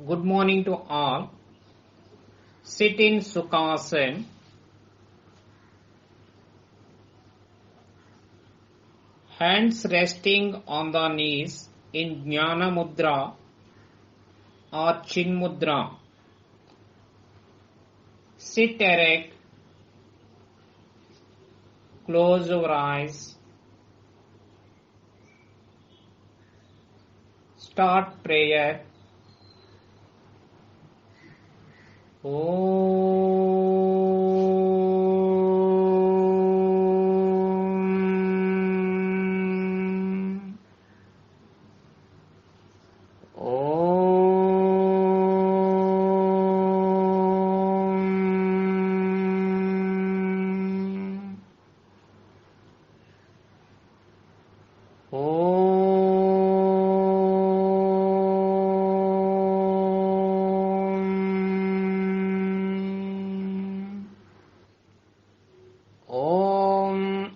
Good morning to all. Sit in Sukhasana. Hands resting on the knees in Jnana Mudra or Chin Mudra. Sit erect. Close your eyes. Start prayer.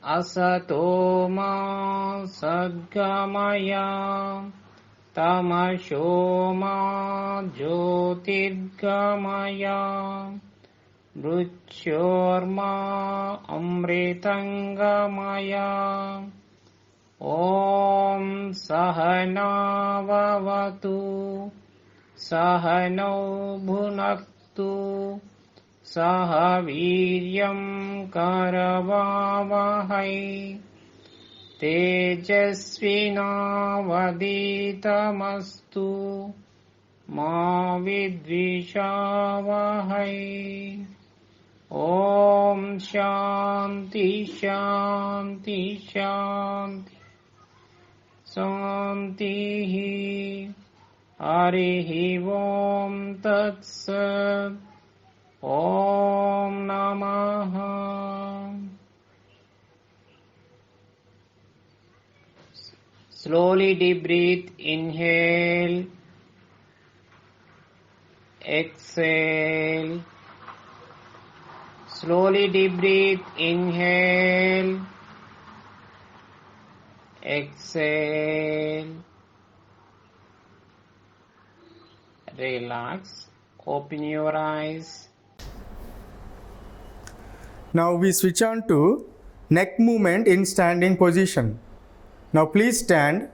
Asato ma sadgamaya tamasho ma jyotirgamaya mruchyorma amritangamaya Om Sahana Vavatu Sahano Bhunaktu Sahaviryam Karavavahai Tejasvinavaditamastu Ma Vidvishavahai Om Shanti Shanti Shanti Santihi Harihi Om Tat Sat Om Namaha. Slowly deep breathe, inhale, exhale. Slowly deep breathe, inhale, exhale. Relax, open your eyes. Now we switch on to neck movement in standing position. Now please stand.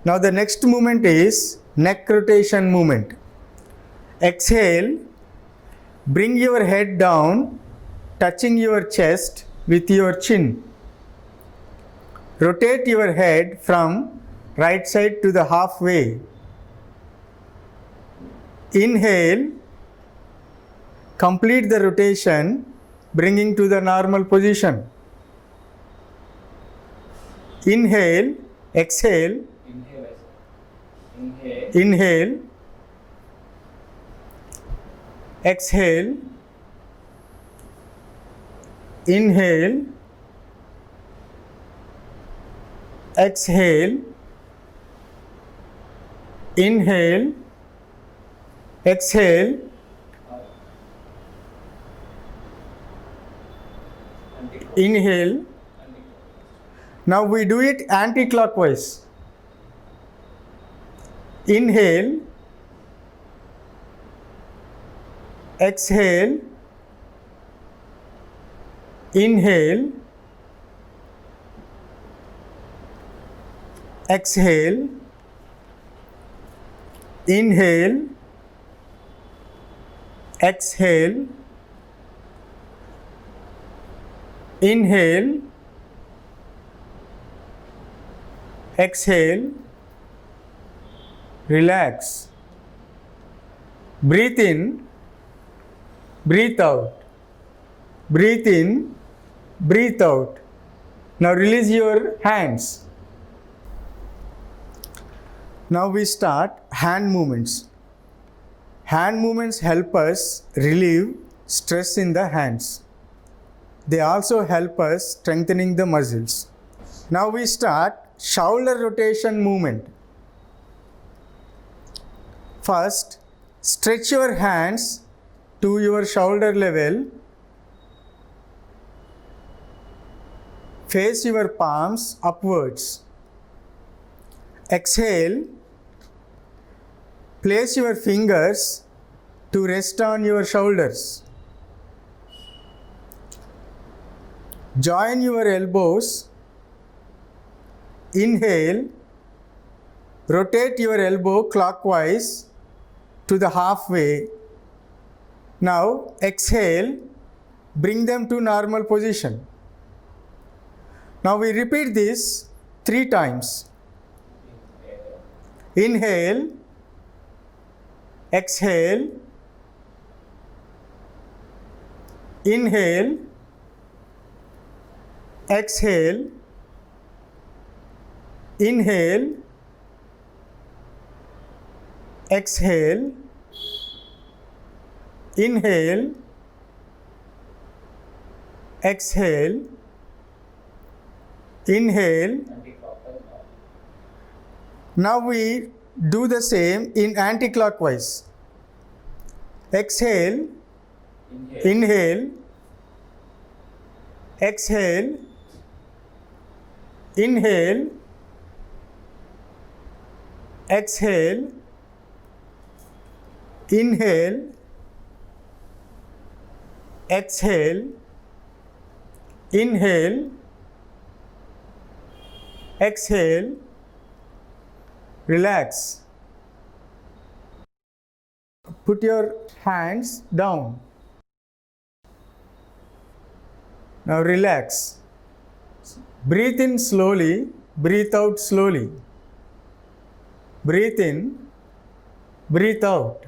Now the next movement is neck rotation movement. Exhale, bring your head down, touching your chest with your chin. Rotate your head from right side to the halfway. Inhale, complete the rotation, bringing to the normal position. Inhale, exhale, inhale, exhale, inhale, exhale, inhale, exhale, inhale. Now we do it anti-clockwise. Inhale, exhale, inhale, exhale, inhale, exhale, inhale, exhale, relax. Breathe in, breathe out. Breathe in, breathe out. Now release your hands. Now we start hand movements. Hand movements help us relieve stress in the hands. They also help us strengthening the muscles. Now we start shoulder rotation movement. First, stretch your hands to your shoulder level. Face your palms upwards. Exhale, Place your fingers to rest on your shoulders. Join your elbows. Inhale. Rotate your elbow clockwise to the halfway. Now exhale. Bring them to normal position. Now we repeat this 3 times. Inhale. Exhale. Inhale. Exhale. Inhale. Exhale. Inhale. Exhale. Inhale. Now we do the same in anti-clockwise. Exhale. Inhale. Exhale. Inhale. Exhale. Inhale. Exhale. Inhale. Exhale. Relax. Put your hands down. Now relax. Breathe in slowly, breathe out slowly. Breathe in, breathe out.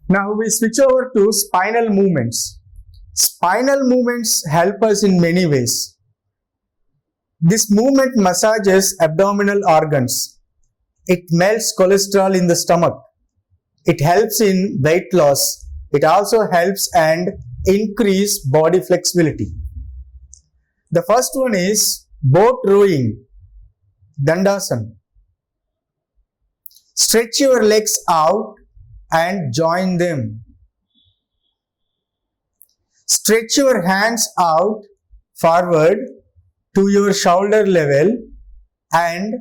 Now we switch over to spinal movements. Spinal movements help us in many ways. This movement massages abdominal organs. It melts cholesterol in the stomach. It helps in weight loss. It also helps and increase body flexibility. The first one is boat rowing, Dandasana. Stretch your legs out and join them. Stretch your hands out forward to your shoulder level and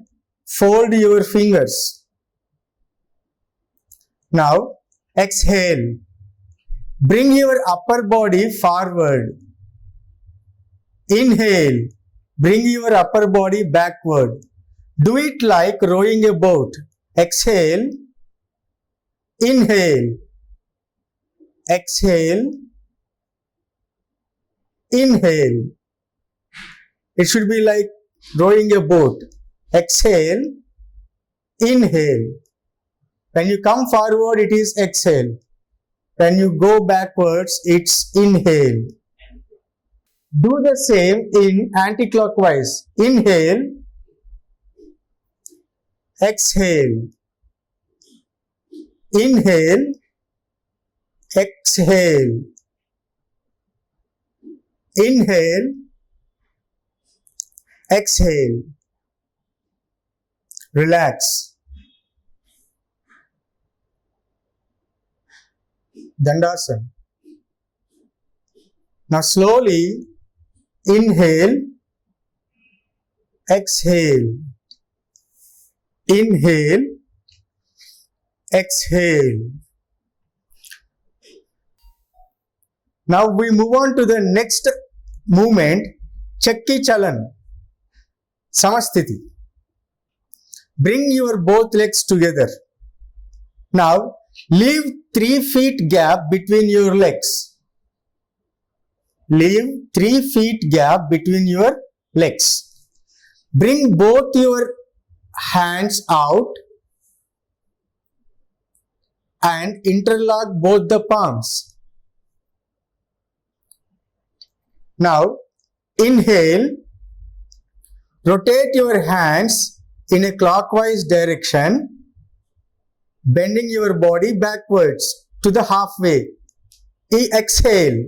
fold your fingers. Now exhale. Bring your upper body forward. Inhale. Bring your upper body backward. Do it like rowing a boat. Exhale. Inhale. Exhale. Inhale. It should be like rowing a boat. Exhale. Inhale. When you come forward, it is exhale. When you go backwards, it's inhale. Do the same in anti-clockwise. Inhale. Exhale. Inhale. Exhale. Inhale. Exhale. Relax. Dandasana. Now slowly inhale, exhale. Inhale, exhale. Now we move on to the next movement, Chakki Chalan, Samasthiti. Bring your both legs together. Now leave 3 feet gap between your legs. Leave 3 feet gap between your legs. Bring both your hands out and interlock both the palms. Now inhale, rotate your hands in a clockwise direction, bending your body backwards to the halfway. Exhale,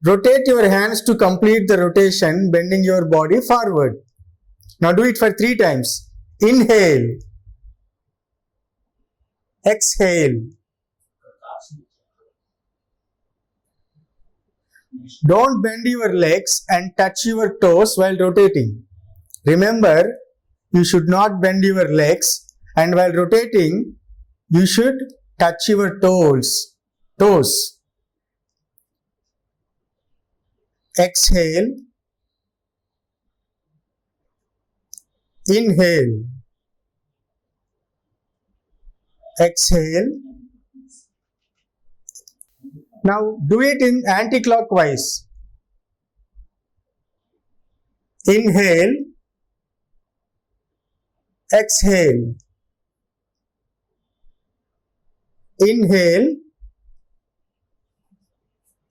rotate your hands to complete the rotation, bending your body forward. Now do it for 3 times. Inhale, exhale. Don't bend your legs and touch your toes while rotating. Remember, you should not bend your legs And while rotating, you should touch your toes. Exhale. Inhale. Exhale. Now do it in anti-clockwise. Inhale. Exhale. Inhale.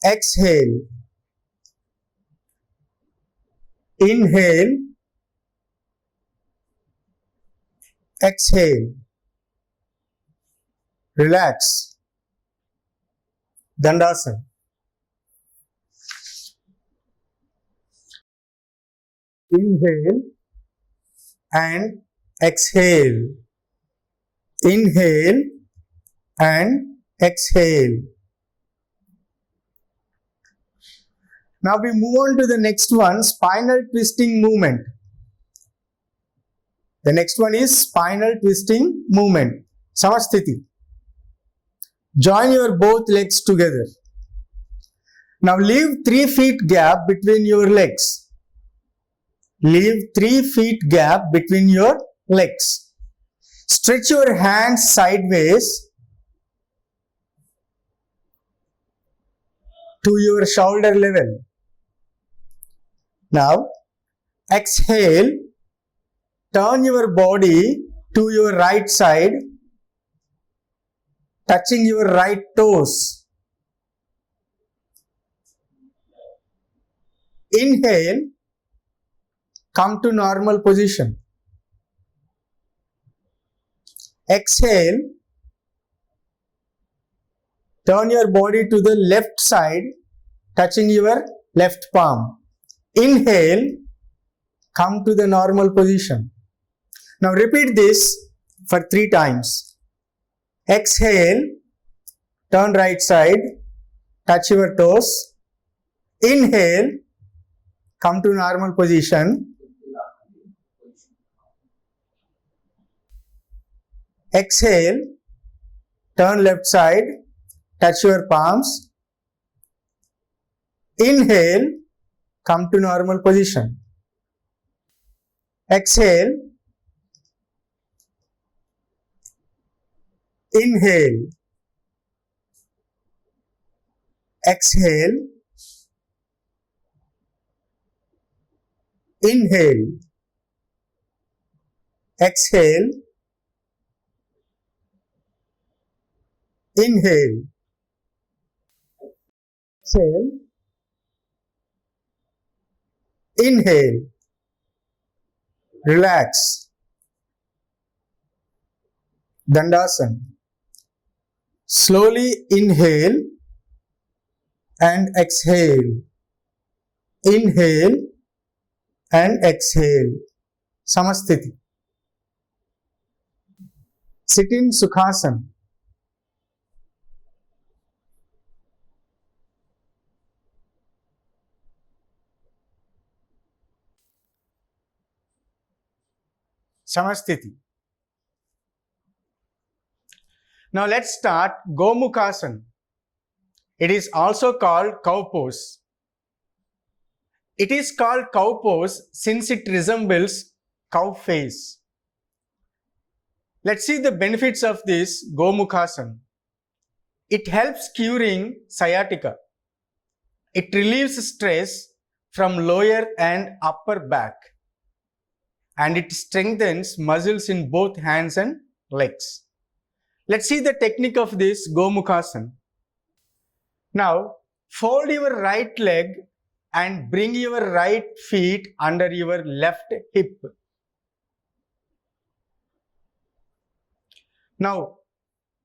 Exhale. Inhale. Exhale. Relax. Dandasana. Inhale and exhale. Inhale and exhale. Now we move on to the next one, spinal twisting movement. The next one is spinal twisting movement. Samasthiti. Join your both legs together. Now leave 3 feet gap between your legs. Leave 3 feet gap between your legs. Stretch your hands sideways to your shoulder level. Now exhale. Turn your body to your right side, touching your right toes. Inhale, come to normal position. Exhale, turn your body to the left side, touching your left palm. Inhale, come to the normal position. Now repeat this for 3 times. Exhale, turn right side, touch your toes. Inhale, come to normal position. Exhale, turn left side, touch your palms. Inhale, come to normal position. Exhale. Inhale. Exhale. Inhale. Exhale. Inhale. Exhale. Inhale. Relax. Dandasana. Slowly inhale and exhale. Inhale and exhale. Samasthiti. Sit in Sukhasana. Samasthiti. Now let's start Gomukhasana. It is also called cow pose. It is called cow pose since it resembles cow face. Let's see the benefits of this Gomukhasana. It helps curing sciatica. It relieves stress from lower and upper back. And it strengthens muscles in both hands and legs. Let's see the technique of this Gomukhasana. Now, fold your right leg and bring your right feet under your left hip. Now,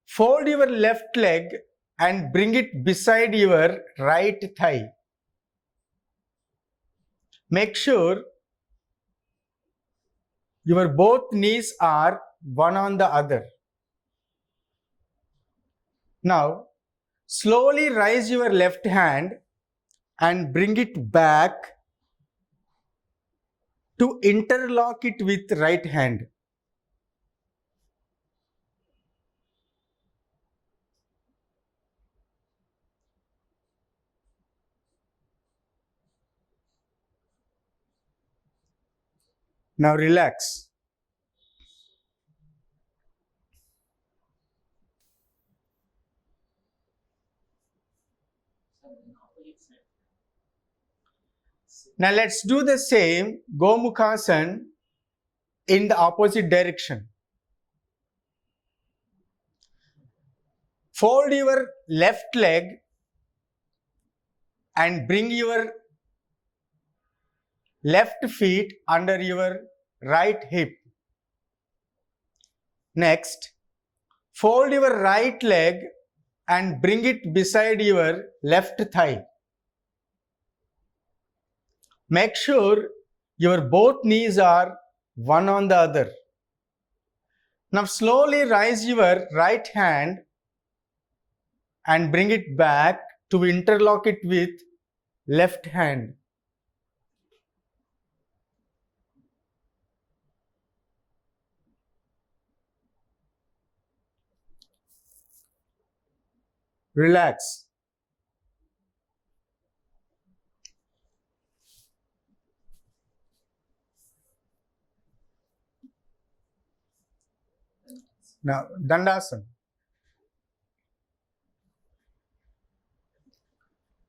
fold your left leg and bring it beside your right thigh. Make sure your both knees are one on the other. Now, slowly raise your left hand and bring it back to interlock it with right hand. Now relax. Now let's do the same Gomukhasan in the opposite direction. Fold your left leg and bring your left feet under your right hip. Next, fold your right leg and bring it beside your left thigh. Make sure your both knees are one on the other. Now slowly raise your right hand and bring it back to interlock it with left hand. Relax. Now, Dandasana.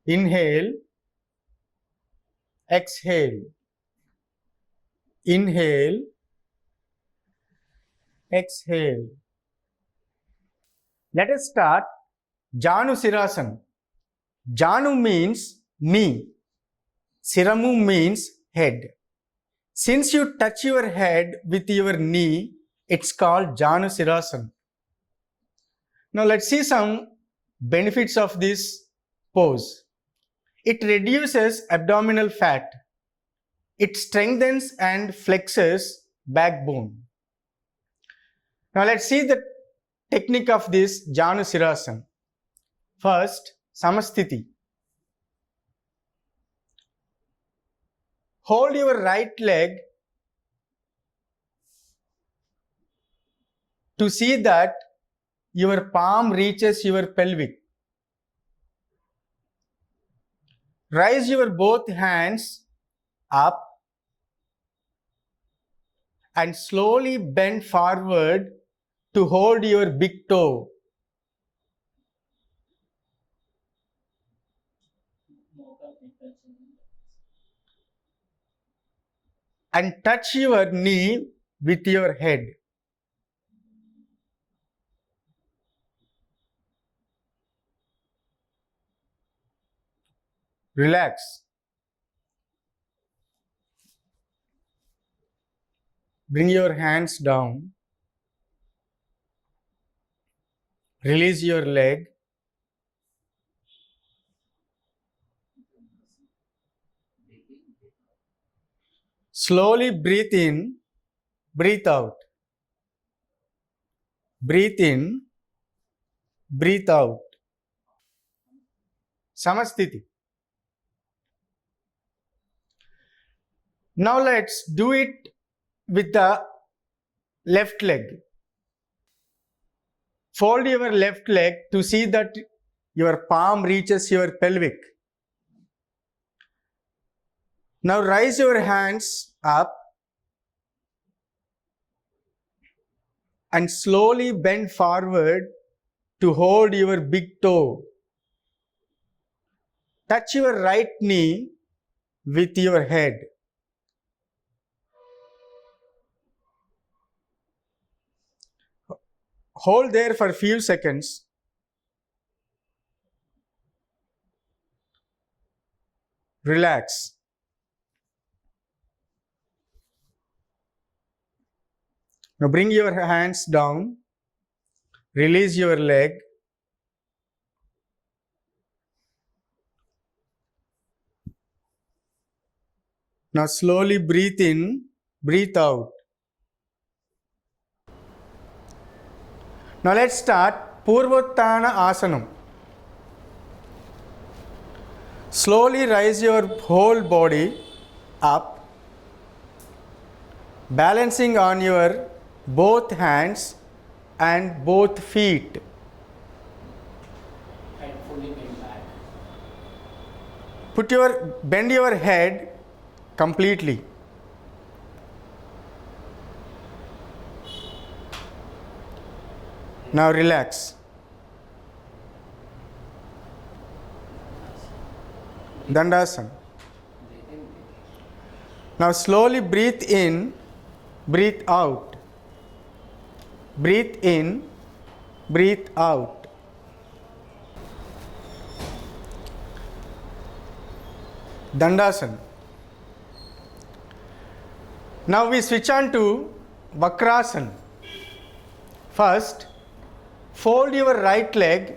Inhale, exhale. Inhale, exhale. Let us start Janu Sirasana. Janu means knee. Siramu means head. Since you touch your head with your knee, it's called Janu Sirasana. Now let's see some benefits of this pose. It reduces abdominal fat. It strengthens and flexes backbone. Now let's see the technique of this Janu Sirasana. First, Samasthiti. Hold your right leg to see that your palm reaches your pelvic. Raise your both hands up and slowly bend forward to hold your big toe. And touch your knee with your head. Relax. Bring your hands down. Release your leg. Slowly breathe in, breathe out. Breathe in, breathe out. Samasthiti. Now let's do it with the left leg. Fold your left leg to see that your palm reaches your pelvic. Now raise your hands up and slowly bend forward to hold your big toe. Touch your right knee with your head. Hold there for a few seconds. Relax. Now bring your hands down. Release your leg. Now slowly breathe in, breathe out. Now let's start Purvottana Asanam. Slowly raise your whole body up, balancing on your both hands and both feet. And pulling it back. Bend your head completely. Now relax. Dandasana. Now slowly breathe in, breathe out. Breathe in, breathe out. Dandasana. Now we switch on to Vakrasana. First, fold your right leg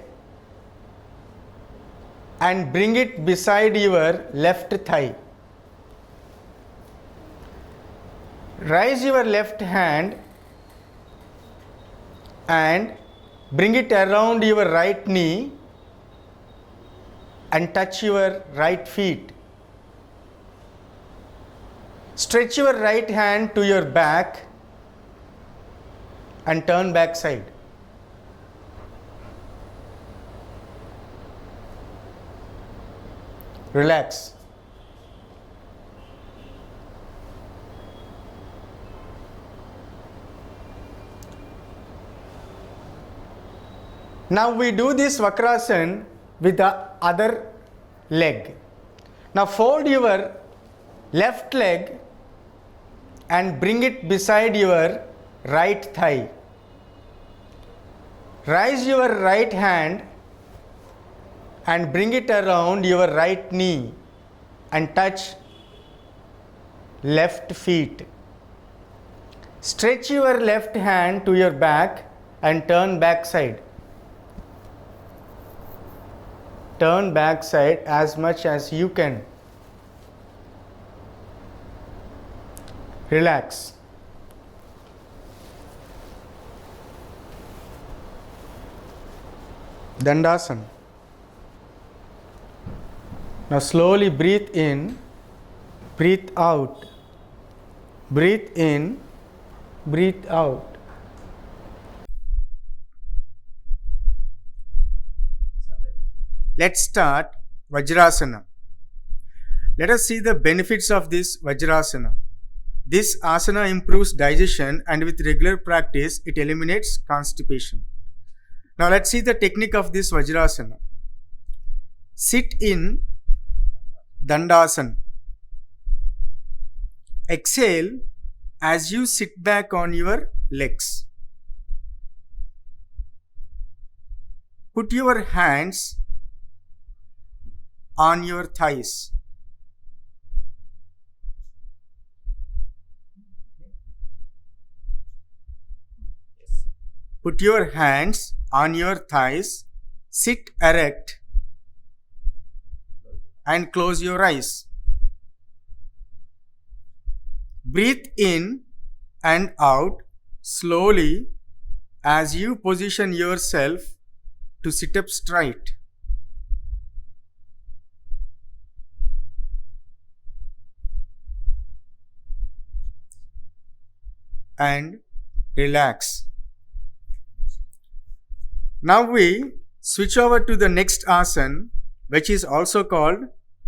and bring it beside your left thigh. Raise your left hand and bring it around your right knee and touch your right feet. Stretch your right hand to your back and turn back side. Relax. Now we do this Vakrasana with the other leg. Now fold your left leg and bring it beside your right thigh. Raise your right hand and bring it around your right knee and touch left feet. Stretch your left hand to your back and turn back side. Turn back side as much as you can. Relax. Dandasana. Now slowly breathe in, breathe out. Breathe in, breathe out. Let's start Vajrasana. Let us see the benefits of this Vajrasana. This asana improves digestion and with regular practice it eliminates constipation. Now let's see the technique of this Vajrasana. Sit in Dandasana. Exhale as you sit back on your legs. Put your hands on your thighs. Put your hands on your thighs, sit erect and close your eyes. Breathe in and out slowly as you position yourself to sit up straight. And relax. Now we switch over to the next asana, which is also called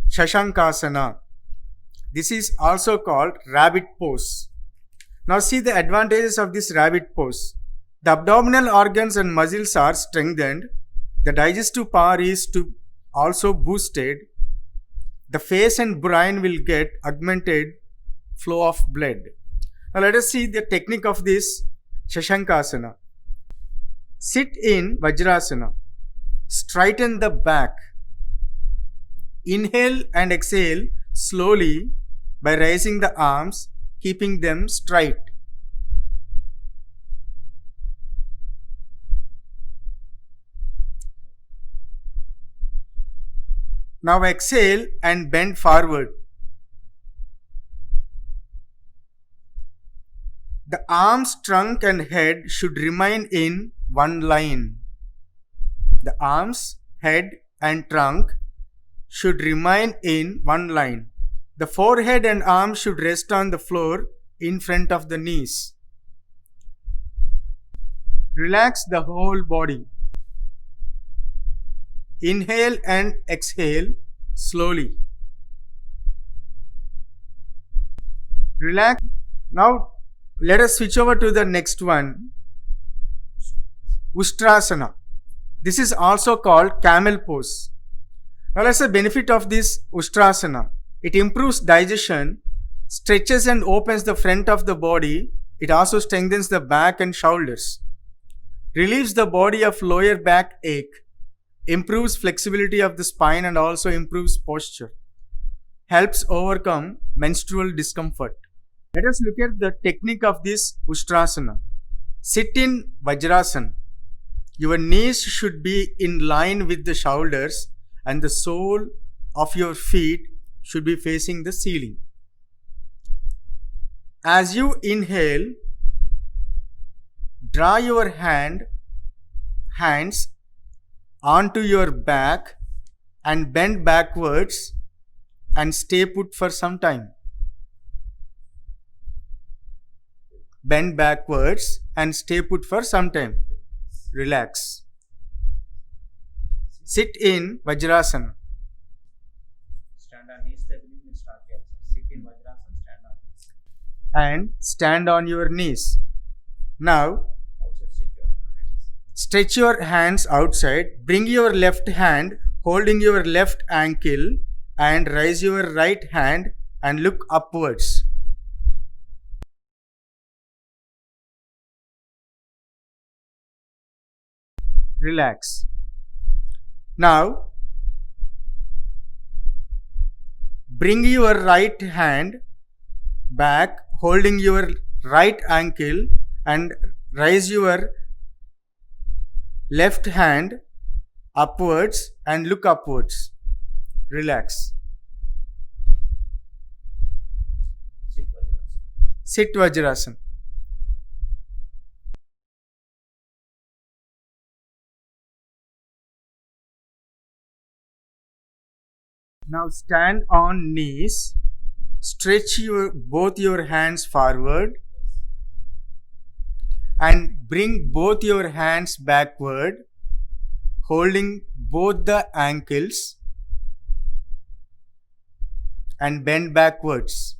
Shashankasana. This is also called rabbit pose. Now see the advantages of this rabbit pose. The abdominal organs and muscles are strengthened. The digestive power is also boosted. The face and brain will get augmented flow of blood. Now let us see the technique of this Shashankasana. Sit in Vajrasana. Straighten the back. Inhale and exhale slowly by raising the arms, keeping them straight. Now exhale and bend forward. The arms, trunk and head should remain in one line. The arms, head and trunk should remain in one line. The forehead and arms should rest on the floor in front of the knees. Relax the whole body. Inhale and exhale slowly. Relax. Now let us switch over to the next one. Ustrasana. This is also called camel pose. Now let's say benefit of this Ustrasana. It improves digestion, stretches and opens the front of the body. It also strengthens the back and shoulders. Relieves the body of lower back ache. Improves flexibility of the spine and also improves posture. Helps overcome menstrual discomfort. Let us look at the technique of this Ustrasana. Sit in Vajrasana. Your knees should be in line with the shoulders and the sole of your feet should be facing the ceiling. As you inhale, draw your hands onto your back and bend backwards and stay put for some time. Bend backwards and stay put for some time. Relax. Sit in Vajrasana. Stand on knees, that means start here. Sit in Vajrasana, stand on knees. And stand on your knees. Now, Outside, stretch your hands outside. Bring your left hand holding your left ankle and raise your right hand and look upwards. Relax. Now, bring your right hand back holding your right ankle and raise your left hand upwards and look upwards. Relax. Sit Vajrasana. Now stand on knees. Stretch both your hands forward and bring both your hands backward, holding both the ankles and bend backwards.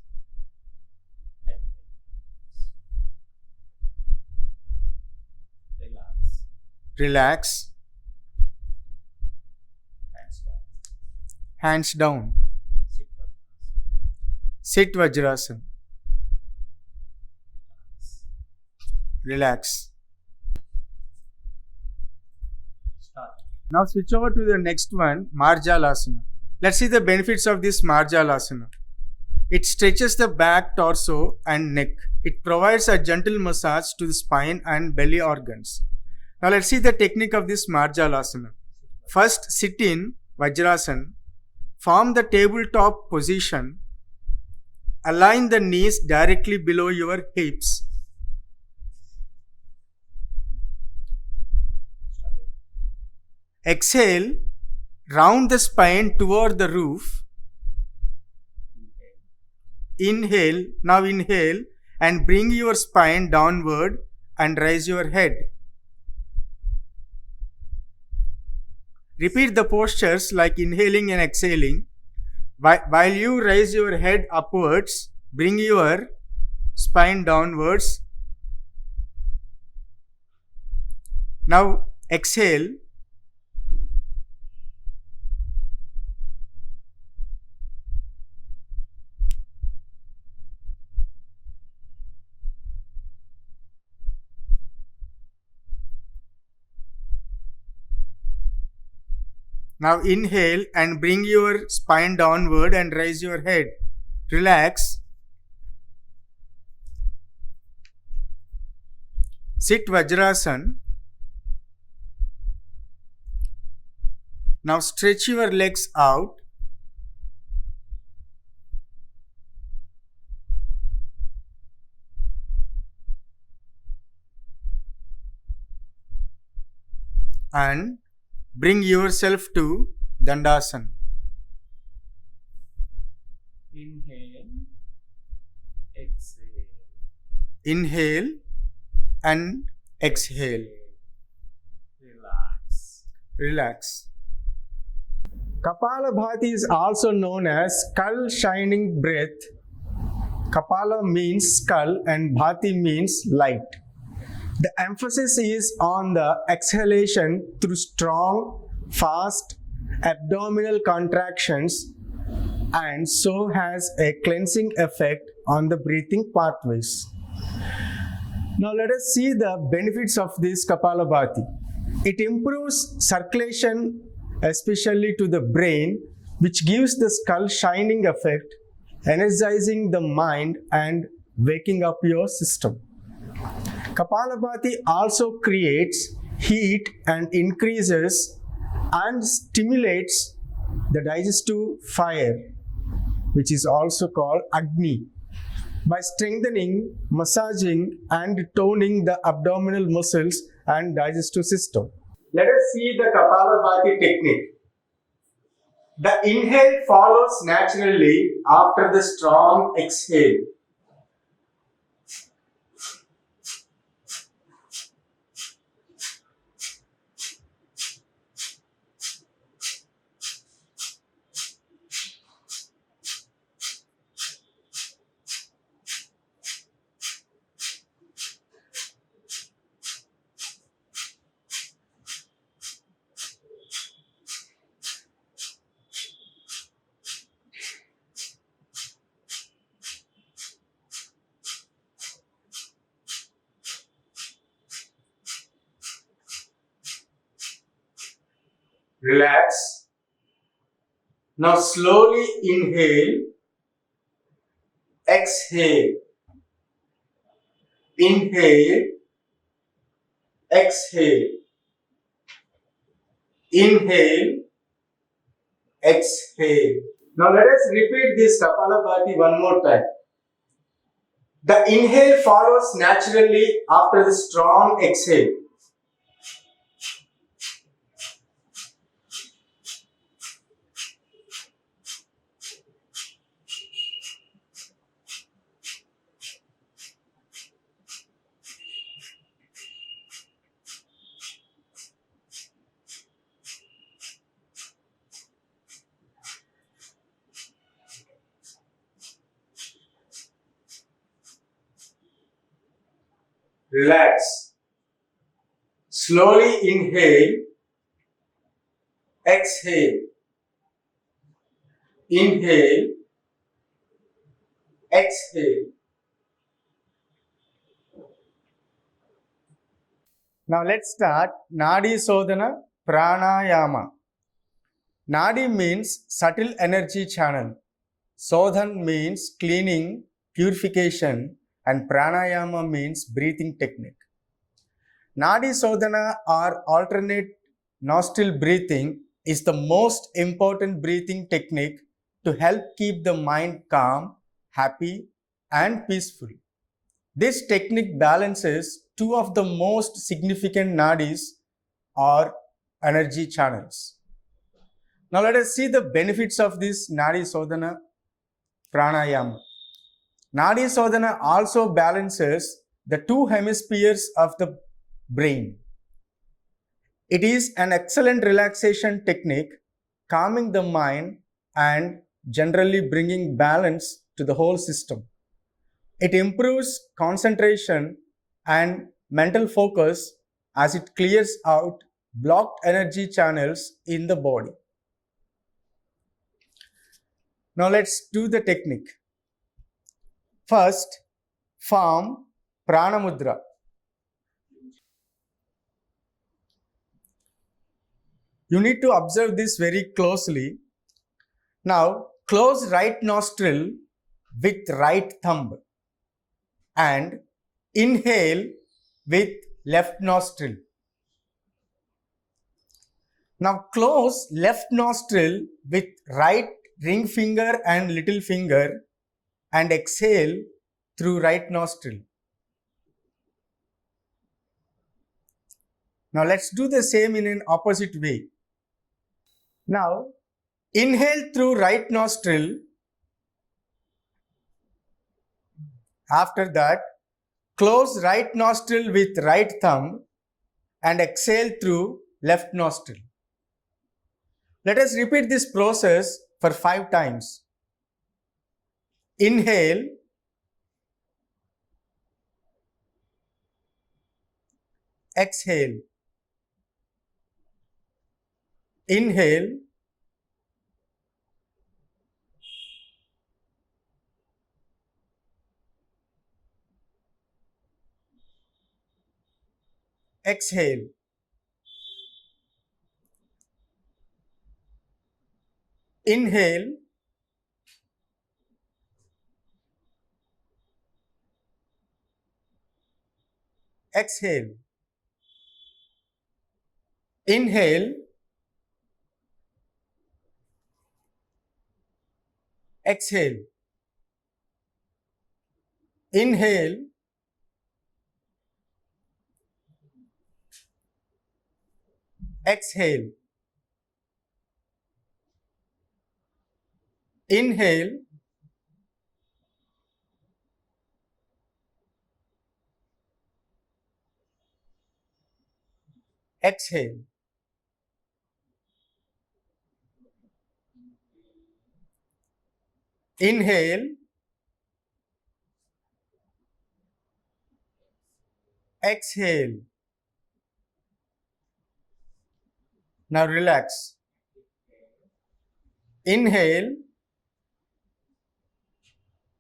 Relax. Hands down. Sit Vajrasana. Relax. Start. Now switch over to the next one, Marjalasana. Let's see the benefits of this Marjalasana. It stretches the back, torso and neck. It provides a gentle massage to the spine and belly organs. Now let's see the technique of this Marjalasana. First, sit in Vajrasana. Form the tabletop position. Align the knees directly below your hips. Exhale, round the spine toward the roof. Inhale, now inhale and bring your spine downward and raise your head. Repeat the postures like inhaling and exhaling. While you raise your head upwards, bring your spine downwards. Now exhale. Now inhale and bring your spine downward and raise your head. Relax. Sit Vajrasana. Now stretch your legs out. And bring yourself to Dandasana. Inhale, exhale. Inhale and exhale. Relax. Relax. Kapalabhati is also known as skull shining breath. Kapala means skull and Bhati means light. The emphasis is on the exhalation through strong, fast abdominal contractions and so has a cleansing effect on the breathing pathways. Now let us see the benefits of this Kapalabhati. It improves circulation, especially to the brain, which gives the skull shining effect, energizing the mind and waking up your system. Kapalabhati also creates heat and increases and stimulates the digestive fire, which is also called Agni, by strengthening, massaging and toning the abdominal muscles and digestive system. Let us see the Kapalabhati technique. The inhale follows naturally after the strong exhale. Relax. Now slowly inhale, exhale, inhale, exhale, inhale, exhale. Now let us repeat this Kapalabhati one more time. The inhale follows naturally after the strong exhale. Relax. Slowly inhale, exhale, inhale, exhale. Now let's start Nadi Sodhana Pranayama. Nadi means subtle energy channel. Sodhan means cleaning, purification, and Pranayama means breathing technique. Nadi Sodhana or alternate nostril breathing is the most important breathing technique to help keep the mind calm, happy, and peaceful. This technique balances two of the most significant nadis or energy channels. Now let us see the benefits of this Nadi Sodhana Pranayama. Nadi Sodhana also balances the two hemispheres of the brain. It is an excellent relaxation technique, calming the mind and generally bringing balance to the whole system. It improves concentration and mental focus as it clears out blocked energy channels in the body. Now let's do the technique. First, form Pranamudra. You need to observe this very closely. Now, close right nostril with right thumb and inhale with left nostril. Now, close left nostril with right ring finger and little finger and exhale through right nostril. Now, let's do the same in an opposite way. Now, inhale through right nostril. After that, close right nostril with right thumb and exhale through left nostril. Let us repeat this process for 5 times. Inhale, exhale. Inhale. Exhale. Inhale. Exhale. Inhale. Exhale. Inhale. Exhale. Inhale. Exhale. Inhale. Exhale. Now relax. Inhale.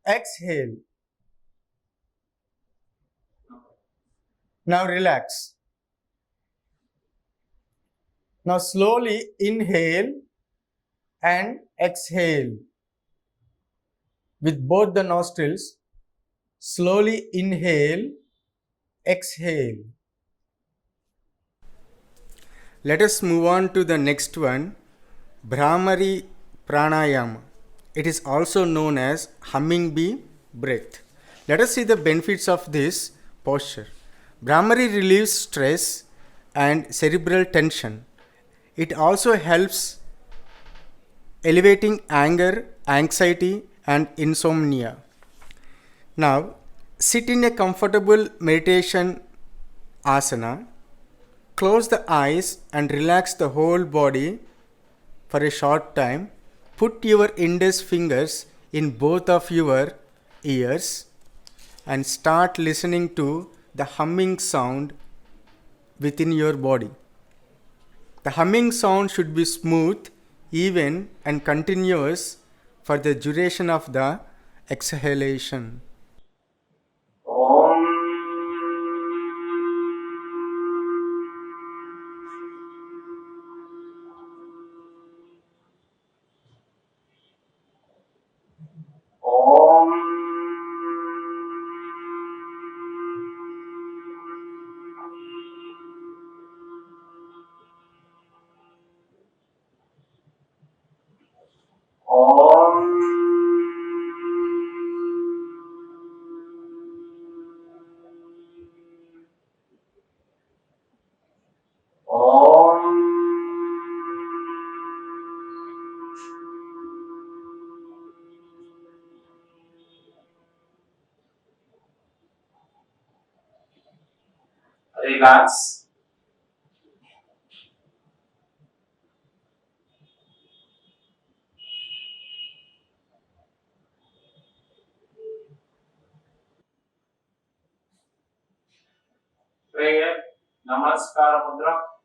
Exhale. Now relax. Now slowly inhale and exhale with both the nostrils. Slowly inhale, exhale. Let us move on to the next one, Bhramari Pranayama. It is also known as humming bee breath. Let us see the benefits of this posture. Bhramari relieves stress and cerebral tension. It also helps elevating anger, anxiety, and insomnia. Now, sit in a comfortable meditation asana. Close the eyes and relax the whole body for a short time. Put your index fingers in both of your ears and start listening to the humming sound within your body. The humming sound should be smooth, even, and continuous for the duration of the exhalation. Relax. Prayer, Namaskar Mudra.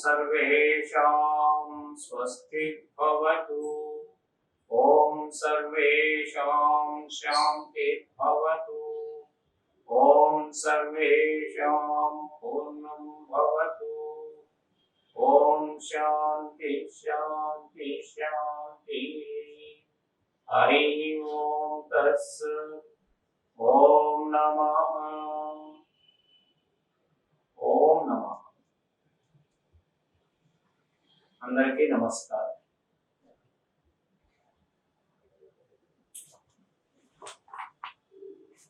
सर्वेषां स्वस्ति भवतु। ओम सर्वेषां शांति भवतु। ओम सर्वेषां पूर्णं भवतु। ओम शांति शांति शांति। हरि ओम तत्सत्। ओम नमः। ओम नमः। అందరికీ నమస్కారం।